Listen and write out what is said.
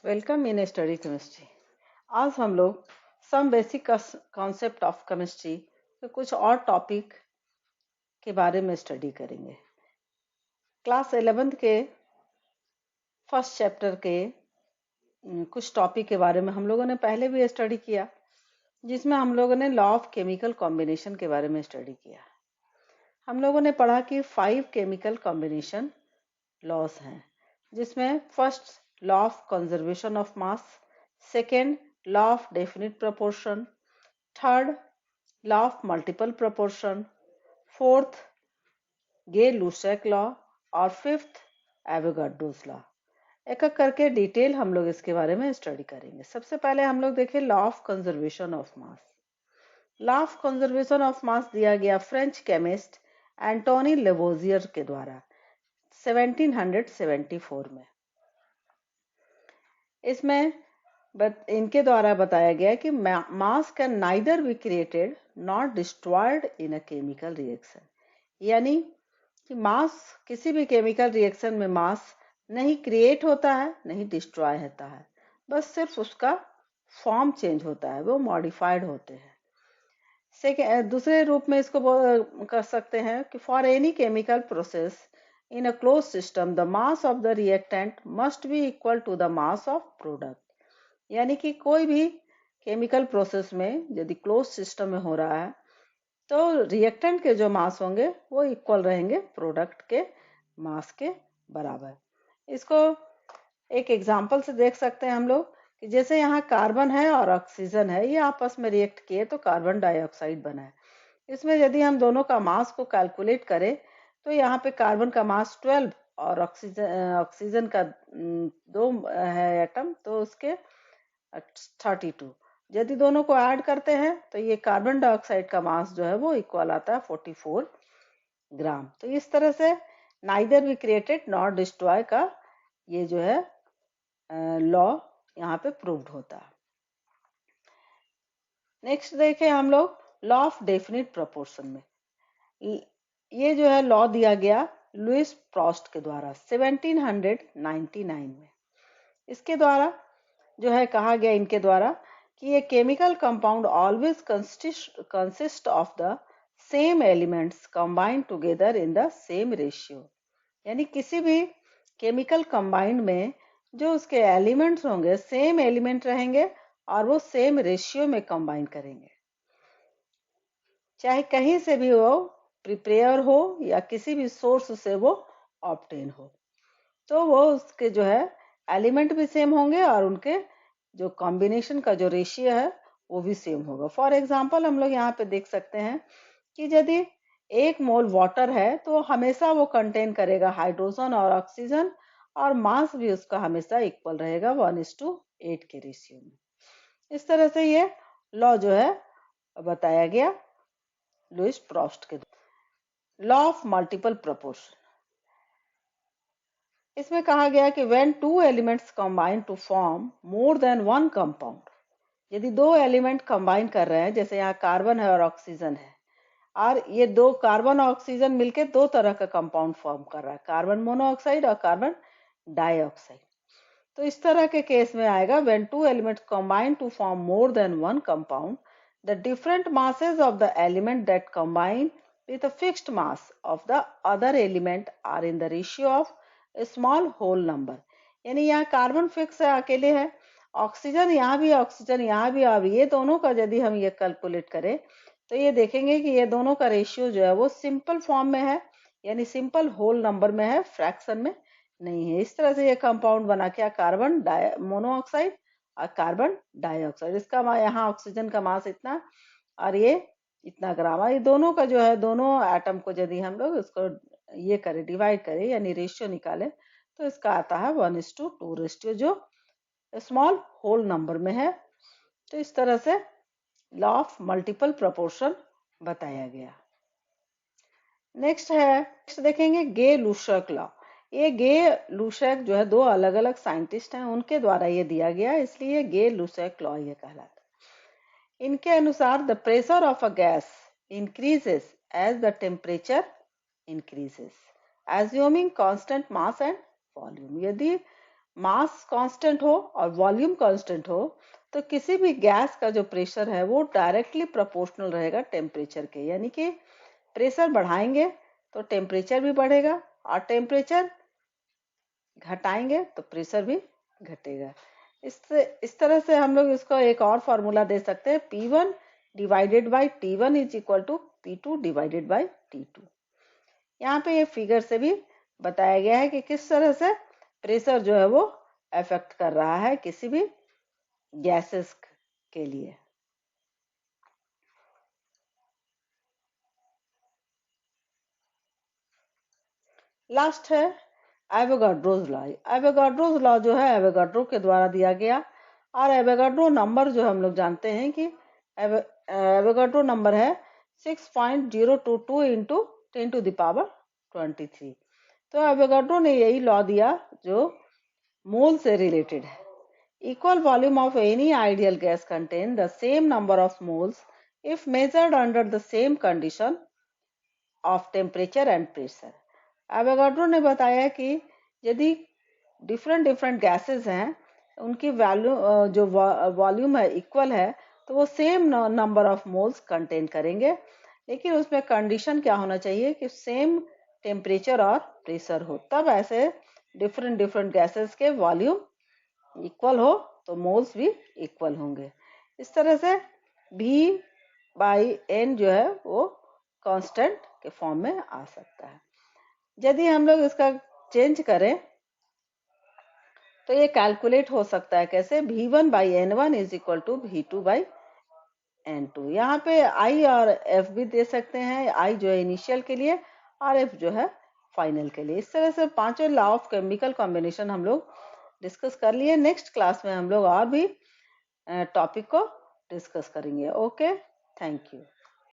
Welcome in study chemistry. आज हम लोग some basic concept of chemistry के कुछ और टॉपिक के बारे में स्टडी करेंगे। क्लास 11th के फर्स्ट चैप्टर के कुछ टॉपिक के बारे में हम लोगों ने पहले भी स्टडी किया, जिसमें हम लोगों ने लॉ ऑफ केमिकल कॉम्बिनेशन के बारे में स्टडी किया। हम लोगों ने पढ़ा कि 5 केमिकल कॉम्बिनेशन लॉस हैं, जिसमें first law of conservation of mass, second law of definite proportion, third law of multiple proportion, fourth Gay Lussac law और फिफ्थ एवोगाड्रोस लॉ। एक एक करके डिटेल हम लोग इसके बारे में स्टडी करेंगे। सबसे पहले हम लोग देखें law of conservation of mass. Law of conservation of मास दिया गया फ्रेंच केमिस्ट एंटोनी लेवोजियर के द्वारा 1774 में। इसमें इनके द्वारा बताया गया कि मास can neither be created not destroyed in a chemical reaction, यानी कि मास किसी भी केमिकल रिएक्शन में मास नहीं क्रिएट होता है, नहीं डिस्ट्रॉय होता है, बस सिर्फ उसका फॉर्म चेंज होता है, वो मॉडिफाइड होते हैं। दूसरे रूप में इसको कर सकते हैं कि for any chemical process in a closed system the mass of the reactant must be equal to the mass of product, यानी कि कोई भी केमिकल प्रोसेस में यदि क्लोज सिस्टम में हो रहा है तो रिएक्टेंट के जो मास होंगे वो इक्वल रहेंगे प्रोडक्ट के मास के बराबर। इसको एक एग्जांपल से देख सकते हैं हम लोग कि जैसे यहाँ कार्बन है और ऑक्सीजन है, ये आपस में रिएक्ट किए तो कार्बन डाइऑक्साइड बना है। इसमें यदि हम दोनों का मास को कैलकुलेट करें तो यहाँ पे कार्बन का मास 12 और ऑक्सीजन का 2 है एटम, तो उसके 32। यदि दोनों को ऐड करते हैं तो ये कार्बन डाइऑक्साइड का मास जो है वो इक्वल आता है 44 ग्राम। तो इस तरह से neither be created not destroy का ये जो है लॉ यहाँ पे प्रूव्ड होता है। नेक्स्ट देखें हम लोग लॉ ऑफ डेफिनिट प्रोपोर्शन में। ये जो है लॉ दिया गया लुइस प्रॉस्ट के द्वारा 1799 में। इसके द्वारा जो है कहा गया इनके द्वारा कि ये chemical compound always consist of the same elements combined together in the same ratio, यानी किसी भी केमिकल कंबाइंड में जो उसके एलिमेंट्स होंगे सेम एलिमेंट रहेंगे और वो सेम रेशियो में कंबाइन करेंगे, चाहे कहीं से भी वो प्रिपेयर हो या किसी भी सोर्स से वो ऑब्टेन हो, तो वो उसके जो है एलिमेंट भी सेम होंगे और उनके जो कॉम्बिनेशन का जो रेशियो है वो भी सेम होगा। फॉर एग्जांपल हम लोग यहाँ पे देख सकते हैं कि यदि 1 मोल वाटर है तो हमेशा वो कंटेन करेगा हाइड्रोजन और ऑक्सीजन, और मास भी उसका हमेशा इक्वल रहेगा 1:8 के रेशियो में। इस तरह से ये लॉ जो है बताया गया लुइस प्रॉस्ट के। लॉ ऑफ मल्टीपल प्रोपोर्शन, इसमें कहा गया कि when two elements combine to form more than one compound, यदि दो एलिमेंट कंबाइन कर रहे हैं, जैसे यहाँ कार्बन है और ऑक्सीजन है, और ये दो कार्बन और ऑक्सीजन मिलके दो तरह का कंपाउंड फॉर्म कर रहा है, कार्बन मोनोऑक्साइड और कार्बन डाइऑक्साइड। तो इस तरह के केस में आएगा when two elements combine to form more than one compound the different masses of the element that combine with a fixed mass of the other element are in the ratio of a small whole number, यानी यहाँ carbon fix है, अकेले है, oxygen यहाँ भी, oxygen यहाँ भी, अब ये दोनों का यदि हम ये कैलकुलेट करें तो ये देखेंगे कि ये दोनों का रेशियो जो है वो सिंपल फॉर्म में है, यानी सिंपल होल नंबर में है, फ्रैक्शन में नहीं है। इस तरह से ये कंपाउंड बना क्या, कार्बन मोनोऑक्साइड और कार्बन डाइऑक्साइड। इसका यहाँ ऑक्सीजन का मास इतना और ये इतना ग्राम, ये दोनों का जो है दोनों एटम को यदि हम लोग इसको ये करें डिवाइड करें यानी रेशियो निकालें तो इसका आता है 1:2 रेशियो, जो स्मॉल होल नंबर में है। तो इस तरह से लॉ ऑफ मल्टीपल प्रोपोर्शन बताया गया। नेक्स्ट देखेंगे गे-लुसेक लॉ। ये गे-लुसेक जो है दो अलग अलग साइंटिस्ट हैं, उनके द्वारा ये दिया गया, इसलिए गे-लुसेक लॉ ये कहलाता है। इनके अनुसार the pressure of a gas increases as the temperature increases assuming constant mass and volume. यदि मास कांस्टेंट हो और वॉल्यूम कांस्टेंट हो तो किसी भी गैस का जो प्रेशर है वो डायरेक्टली प्रोपोर्शनल रहेगा टेम्परेचर के, यानी कि प्रेशर बढ़ाएंगे तो टेम्परेचर भी बढ़ेगा और टेम्परेचर घटाएंगे तो प्रेशर भी घटेगा। इस तरह से हम लोग इसको एक और फॉर्मूला दे सकते हैं, P1 divided by T1 is equal to P2 divided by T2। यहाँ पे ये फिगर से भी बताया गया है कि किस तरह से प्रेशर जो है वो अफेक्ट कर रहा है किसी भी गैसेस के लिए। लास्ट है एवोगाड्रोज लॉ। एवोगाड्रोज लॉ जो है एवोगाड्रो के द्वारा दिया गया, और एवोगाड्रो नंबर जो हम लोग जानते हैं कि एवोगाड्रो नंबर है 6.022 इंटू 10⁻23। तो एवोगाड्रो ने यही लॉ दिया जो मोल से रिलेटेड है। Equal volume of any ideal gas contain the same number of moles if measured under the same condition of temperature and pressure. Avogadro ने बताया कि यदि डिफरेंट डिफरेंट गैसेस हैं उनकी वैल्यू जो वॉल्यूम है इक्वल है तो वो same number of moles contain करेंगे, लेकिन उसमें कंडीशन क्या होना चाहिए कि सेम टेम्परेचर और प्रेशर हो, तब ऐसे डिफरेंट डिफरेंट गैसेस के वॉल्यूम इक्वल हो तो मोल्स भी इक्वल होंगे। इस तरह से V/N जो है वो कांस्टेंट के फॉर्म में आ सकता है। यदि हम लोग इसका चेंज करें तो ये कैलकुलेट हो सकता है कैसे, V1/N1 is equal to V2/N2। यहाँ पे I और F भी दे सकते हैं, I जो है इनिशियल के लिए और F जो है फाइनल के लिए। इस तरह से पांचों लॉ ऑफ केमिकल कॉम्बिनेशन हम लोग डिस्कस कर लिए। नेक्स्ट क्लास में हम लोग और भी टॉपिक को डिस्कस करेंगे। Okay, thank you.